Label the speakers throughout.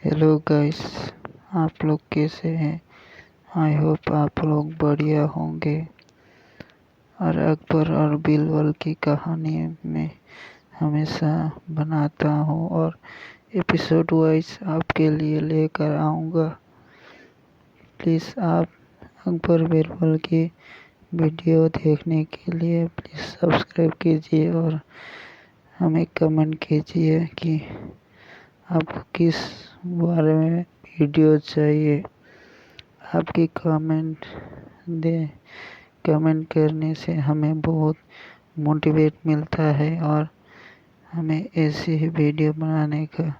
Speaker 1: Hello guys, आप लोग कैसे हैं। आई होप आप लोग बढ़िया होंगे। और अकबर और बीरबल की कहानी में हमेशा बनाता हूँ और एपिसोड वाइज आपके लिए लेकर आऊँगा। प्लीज़ आप अकबर बीरबल की वीडियो देखने के लिए प्लीज़ सब्सक्राइब कीजिए और हमें कमेंट कीजिए कि आपको किस बारे में वीडियो चाहिए। आपकी कमेंट दें। कमेंट करने से हमें बहुत मोटिवेट मिलता है और हमें ऐसी ही वीडियो बनाने का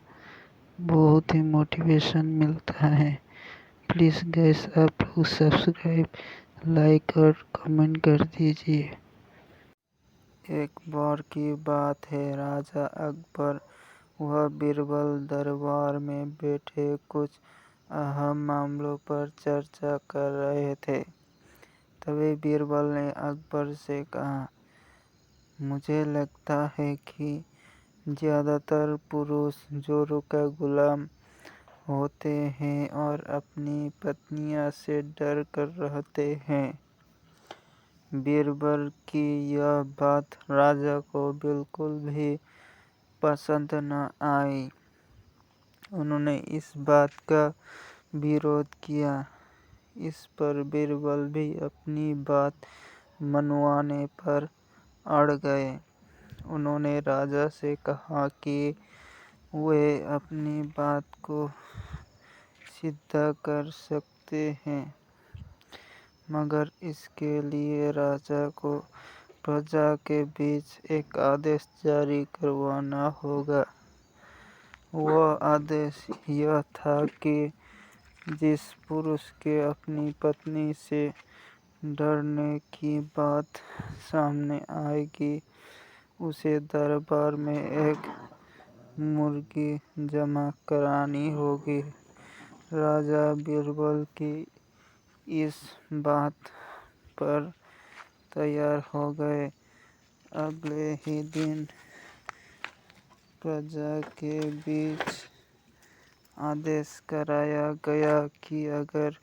Speaker 1: बहुत ही मोटिवेशन मिलता है। प्लीज़ गाइस आप लोग सब्सक्राइब, लाइक और कमेंट कर दीजिए। एक बार की बात है, राजा अकबर वह बीरबल दरबार में बैठे कुछ अहम मामलों पर चर्चा कर रहे थे। तभी बीरबल ने अकबर से कहा, मुझे लगता है कि ज़्यादातर पुरुष जोरों का गुलाम होते हैं और अपनी पत्नियां से डर कर रहते हैं। बीरबल की यह बात राजा को बिल्कुल भी पसंद न आई। उन्होंने इस बात का विरोध किया। इस पर बीरबल भी अपनी बात मनवाने पर अड़ गए। उन्होंने राजा से कहा कि वे अपनी बात को सिद्ध कर सकते हैं, मगर इसके लिए राजा को प्रजा के बीच एक आदेश जारी करवाना होगा। वह आदेश यह था कि जिस पुरुष के अपनी पत्नी से डरने की बात सामने आएगी, उसे दरबार में एक मुर्गी जमा करानी होगी। राजा बीरबल की इस बात पर तैयार हो गए। अगले ही दिन प्रजा के बीच आदेश कराया गया कि अगर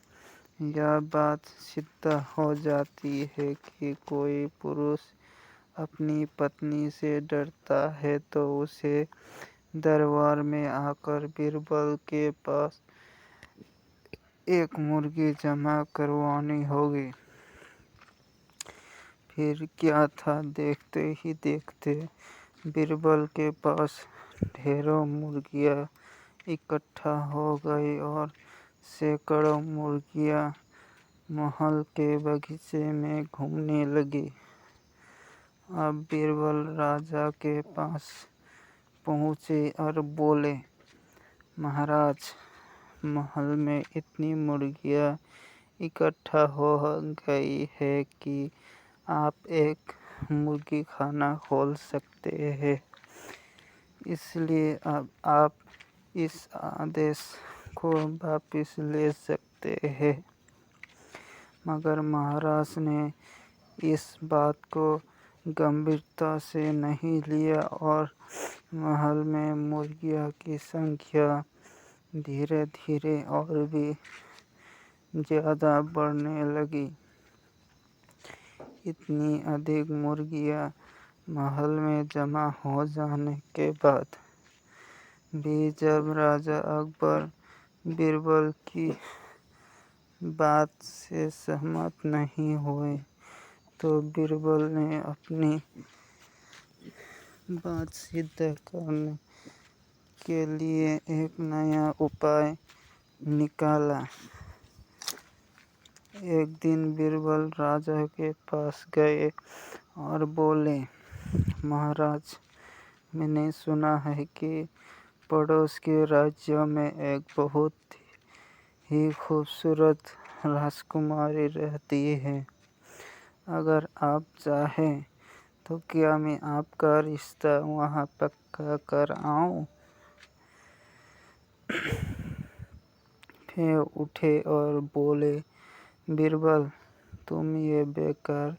Speaker 1: यह बात सिद्ध हो जाती है कि कोई पुरुष अपनी पत्नी से डरता है तो उसे दरबार में आकर बीरबल के पास एक मुर्गी जमा करवानी होगी। फिर क्या था, देखते ही देखते बीरबल के पास ढेरों मुर्गियां इकट्ठा हो गई और सैकड़ों मुर्गियां महल के बगीचे में घूमने लगी। अब बीरबल राजा के पास पहुंचे और बोले, महाराज, महल में इतनी मुर्गियां इकट्ठा हो गई है कि आप एक मुर्गी खाना खोल सकते हैं। इसलिए अब आप इस आदेश को वापस ले सकते हैं। मगर महाराज ने इस बात को गंभीरता से नहीं लिया और महल में मुर्गियों की संख्या धीरे धीरे और भी ज़्यादा बढ़ने लगी। इतनी अधिक मुर्गियां महल में जमा हो जाने के बाद भी जब राजा अकबर बीरबल की बात से सहमत नहीं हुए, तो बीरबल ने अपनी बात सिद्ध करने के लिए एक नया उपाय निकाला। एक दिन बीरबल राजा के पास गए और बोले, महाराज, मैंने सुना है कि पड़ोस के राज्यों में एक बहुत ही खूबसूरत राजकुमारी रहती है। अगर आप चाहें तो क्या मैं आपका रिश्ता वहाँ पक्का कर आऊँ। फिर उठे और बोले, बीरबल, तुम ये बेकार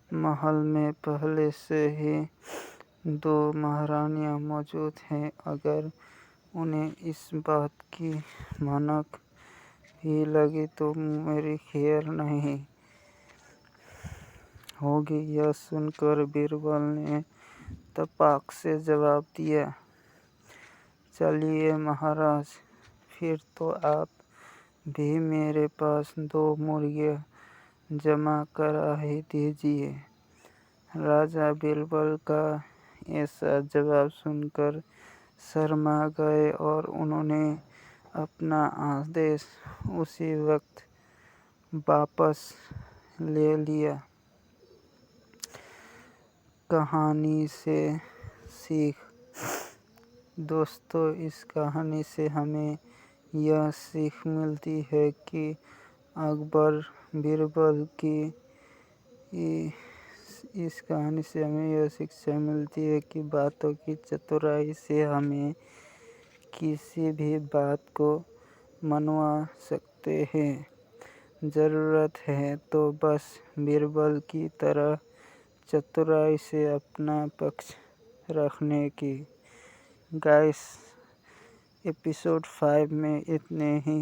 Speaker 1: महल में पहले से ही 2 महारानियां मौजूद हैं। अगर उन्हें इस बात की भनक भी लगी तो मेरी खैर नहीं होगी। यह सुनकर बीरबल ने तपाक से जवाब दिया, चलिए महाराज, फिर तो आप भी मेरे पास 2 मुर्गियाँ जमा करा ही दीजिए। राजा बीरबल का ऐसा जवाब सुनकर शर्मा गए और उन्होंने अपना आदेश उसी वक्त वापस ले लिया। कहानी से सीख। दोस्तों, इस कहानी से हमें यह सीख मिलती है कि अकबर बीरबल की इस कहानी से हमें यह शिक्षा मिलती है कि बातों की चतुराई से हमें किसी भी बात को मनवा सकते हैं। ज़रूरत है तो बस बीरबल की तरह चतुराई से अपना पक्ष रखने की। गाइस, एपिसोड 5 में इतने ही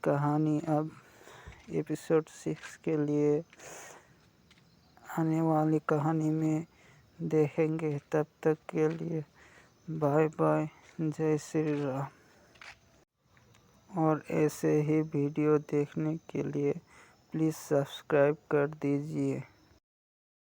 Speaker 1: कहानी। अब एपिसोड 6 के लिए आने वाली कहानी में देखेंगे। तब तक के लिए बाय बाय, जय श्री राम। और ऐसे ही वीडियो देखने के लिए प्लीज़ सब्सक्राइब कर दीजिए।